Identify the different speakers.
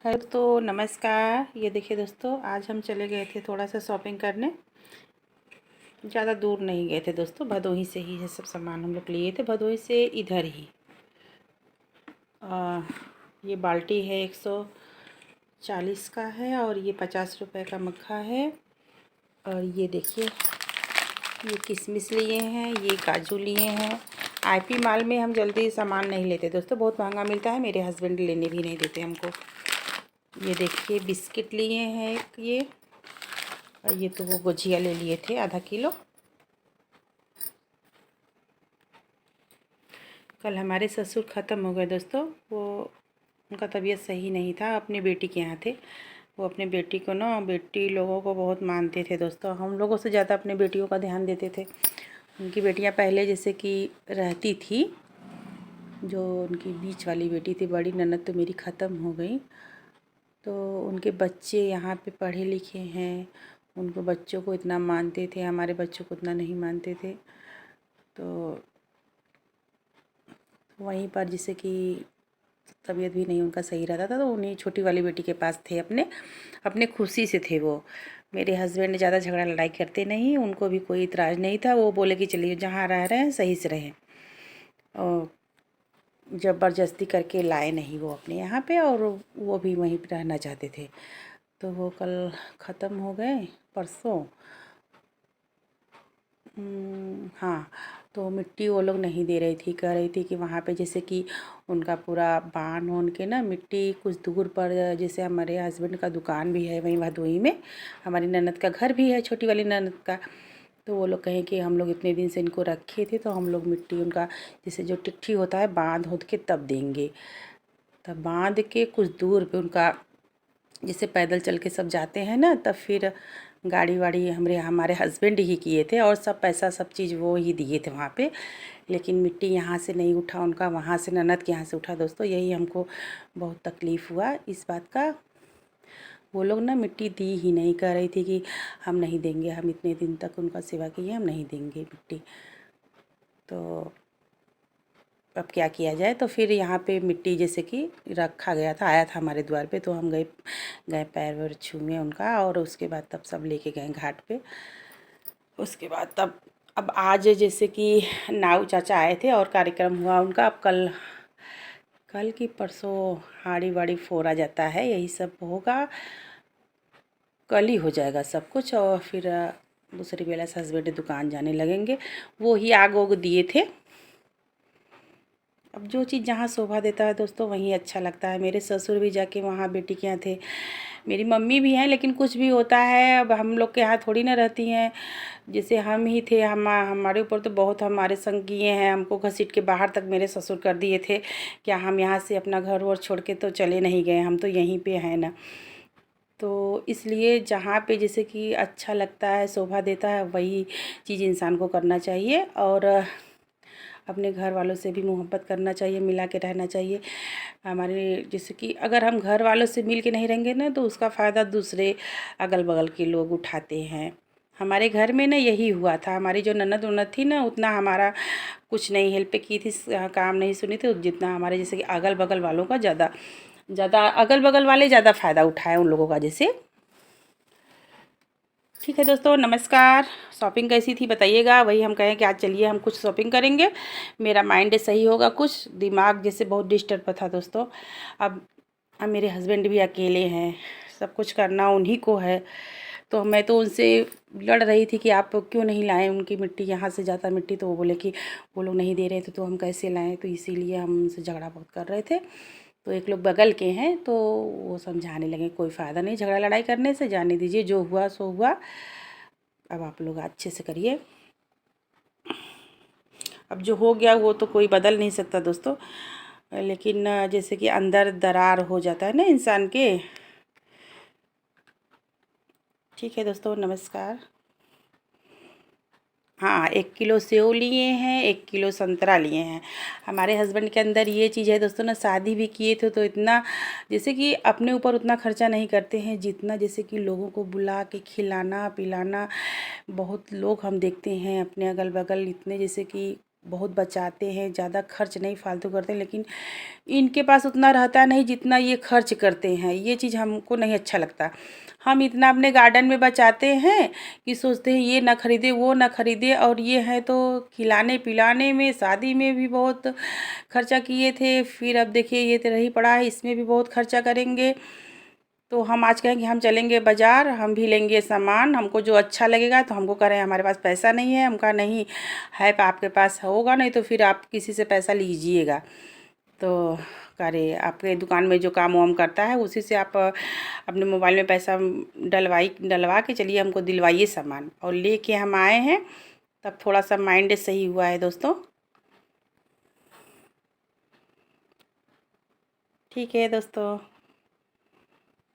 Speaker 1: Hello तो नमस्कार। ये देखिए दोस्तों, आज हम चले गए थे थोड़ा सा शॉपिंग करने। ज़्यादा दूर नहीं गए थे दोस्तों, भदोही से ही ये सब सामान हम लोग लिए थे, भदोही से इधर ही। ये बाल्टी है 140 का है और ये 50 रुपए का मग्घा है। और ये देखिए, ये किशमिश लिए हैं, ये काजू लिए हैं। आईपी माल में हम जल्दी सामान नहीं लेते दोस्तों, बहुत महंगा मिलता है। मेरे हस्बैंड लेने भी नहीं देते हमको। ये देखिए, बिस्किट लिए हैं एक ये, और ये तो वो गुजिया ले लिए थे आधा किलो। कल हमारे ससुर ख़त्म हो गए दोस्तों। वो उनका तबीयत सही नहीं था, अपनी बेटी के यहाँ थे। वो अपनी बेटी को ना, बेटी लोगों को बहुत मानते थे दोस्तों। हम लोगों से ज़्यादा अपने बेटियों का ध्यान देते थे। उनकी बेटियाँ पहले जैसे कि रहती थी, जो उनकी बीच वाली बेटी थी, बड़ी ननद तो मेरी ख़त्म हो गई। तो उनके बच्चे यहाँ पे पढ़े लिखे हैं, उनको बच्चों को इतना मानते थे, हमारे बच्चों को उतना नहीं मानते थे। तो वहीं पर जैसे कि तबीयत भी नहीं उनका सही रहता था, तो उन्हीं छोटी वाली बेटी के पास थे। अपने अपने खुशी से थे वो। मेरे हस्बैंड ज़्यादा झगड़ा लड़ाई करते नहीं, उनको भी कोई इतराज़ नहीं था। वो बोले कि चलिए जहाँ रह रहे हैं सही से रहें, और ज़बरदस्ती करके लाए नहीं वो अपने यहाँ पे, और वो भी वहीं पे रहना चाहते थे। तो वो कल ख़त्म हो गए, परसों। हाँ, तो मिट्टी वो लोग नहीं दे रही थी, कह रही थी कि वहाँ पे जैसे कि उनका पूरा बांध होन के ना, मिट्टी कुछ दूर पर, जैसे हमारे हस्बैंड का दुकान भी है वहीं भदोही में, हमारी ननद का घर भी है, छोटी वाली ननद का। तो वो लोग कहें कि हम लोग इतने दिन से इनको रखे थे, तो हम लोग मिट्टी उनका जैसे जो टिट्ठी होता है बांध होद के तब देंगे। तब बांध के कुछ दूर पे उनका, जैसे पैदल चल के सब जाते हैं ना, तब फिर गाड़ी वाड़ी हमारे हस्बैंड ही किए थे, और सब पैसा सब चीज़ वो ही दिए थे वहाँ पे। लेकिन मिट्टी यहाँ से नहीं उठा उनका, वहाँ से ननद के यहाँ से उठा दोस्तों। यही हमको बहुत तकलीफ़ हुआ इस बात का। वो लोग ना मिट्टी दी ही नहीं, कह रही थी कि हम नहीं देंगे, हम इतने दिन तक उनका सेवा किए, हम नहीं देंगे मिट्टी। तो अब क्या किया जाए। तो फिर यहाँ पे मिट्टी जैसे कि रखा गया था, आया था हमारे द्वार पे, तो हम गए गए पैर वैर छूए उनका, और उसके बाद तब सब लेके गए घाट पे। उसके बाद तब अब आज जैसे कि नाऊ चाचा आए थे और कार्यक्रम हुआ उनका। अब कल कल की परसों हाड़ी वाड़ी फोड़ा जाता है, यही सब होगा। कल ही हो जाएगा सब कुछ, और फिर दूसरी बेला से हस्बैंड दुकान जाने लगेंगे। वो ही आग उग दिए थे। अब जो चीज़ जहाँ शोभा देता है दोस्तों, वहीं अच्छा लगता है। मेरे ससुर भी जाके वहाँ बेटी के यहाँ थे, मेरी मम्मी भी हैं, लेकिन कुछ भी होता है, अब हम लोग के यहाँ थोड़ी ना रहती हैं। जैसे हम ही थे, हमारे ऊपर तो बहुत हमारे संग किए हैं, हमको घसीट के बाहर तक मेरे ससुर कर दिए थे। क्या हम यहाँ से अपना घर वर छोड़ के तो चले नहीं गए, हम तो यहीं पे हैं ना। तो इसलिए जहाँ पे जैसे कि अच्छा लगता है, शोभा देता है, वही चीज़ इंसान को करना चाहिए। और अपने घर वालों से भी मोहब्बत करना चाहिए, मिला के रहना चाहिए। हमारे जैसे कि अगर हम घर वालों से मिल के नहीं रहेंगे ना, तो उसका फ़ायदा दूसरे अगल बगल के लोग उठाते हैं। हमारे घर में ना यही हुआ था। हमारी जो ननद उनद थी ना, उतना हमारा कुछ नहीं हेल्प की थी, काम नहीं सुनी थी, जितना हमारे जैसे कि अगल बगल वालों का ज़्यादा ज़्यादा, अगल बगल वाले ज़्यादा फ़ायदा उठाए उन लोगों का जैसे। ठीक है दोस्तों, नमस्कार। शॉपिंग कैसी थी बताइएगा। वही हम कहें कि आज चलिए हम कुछ शॉपिंग करेंगे, मेरा माइंड सही होगा। कुछ दिमाग जैसे बहुत डिस्टर्ब था दोस्तों। अब मेरे हस्बैंड भी अकेले हैं, सब कुछ करना उन्हीं को है। तो मैं तो उनसे लड़ रही थी कि आप क्यों नहीं लाएं उनकी मिट्टी, यहाँ से ज़्यादा मिट्टी। तो वो बोले कि वो लोग नहीं दे रहे थे, तो हम कैसे लाएं। तो इसीलिए हम उनसे झगड़ा बहुत कर रहे थे। तो एक लोग बगल के हैं, तो वो समझाने लगे कोई फ़ायदा नहीं झगड़ा लड़ाई करने से, जाने दीजिए, जो हुआ सो हुआ। अब आप लोग अच्छे से करिए। अब जो हो गया वो तो कोई बदल नहीं सकता दोस्तों, लेकिन जैसे कि अंदर दरार हो जाता है ना इंसान के। ठीक है दोस्तों, नमस्कार। हाँ, 1 किलो सेव लिए हैं, 1 किलो संतरा लिए हैं। हमारे हस्बैंड के अंदर ये चीज़ है दोस्तों ना, शादी भी किए थे तो इतना जैसे कि अपने ऊपर उतना खर्चा नहीं करते हैं, जितना जैसे कि लोगों को बुला के खिलाना पिलाना। बहुत लोग हम देखते हैं अपने अगल बगल, इतने जैसे कि बहुत बचाते हैं, ज़्यादा खर्च नहीं फालतू करते, लेकिन इनके पास उतना रहता नहीं जितना ये खर्च करते हैं। ये चीज़ हमको नहीं अच्छा लगता। हम इतना अपने गार्डन में बचाते हैं कि सोचते हैं ये ना खरीदे वो ना खरीदे, और ये है तो खिलाने पिलाने में, शादी में भी बहुत खर्चा किए थे, फिर अब देखिए ये तो रही पड़ा है, इसमें भी बहुत खर्चा करेंगे। तो हम आज कहें कि हम चलेंगे बाज़ार, हम भी लेंगे सामान, हमको जो अच्छा लगेगा। तो हमको कह रहे हैं हमारे पास पैसा नहीं है। हम कहा नहीं है, आपके पास होगा नहीं तो फिर आप किसी से पैसा लीजिएगा। तो कह रहे आपके दुकान में जो काम वाम करता है उसी से आप अपने मोबाइल में पैसा डलवा के चलिए, हमको दिलवाइए सामान। और लेके हम आए हैं, तब थोड़ा सा माइंड सही हुआ है दोस्तों। ठीक है दोस्तों।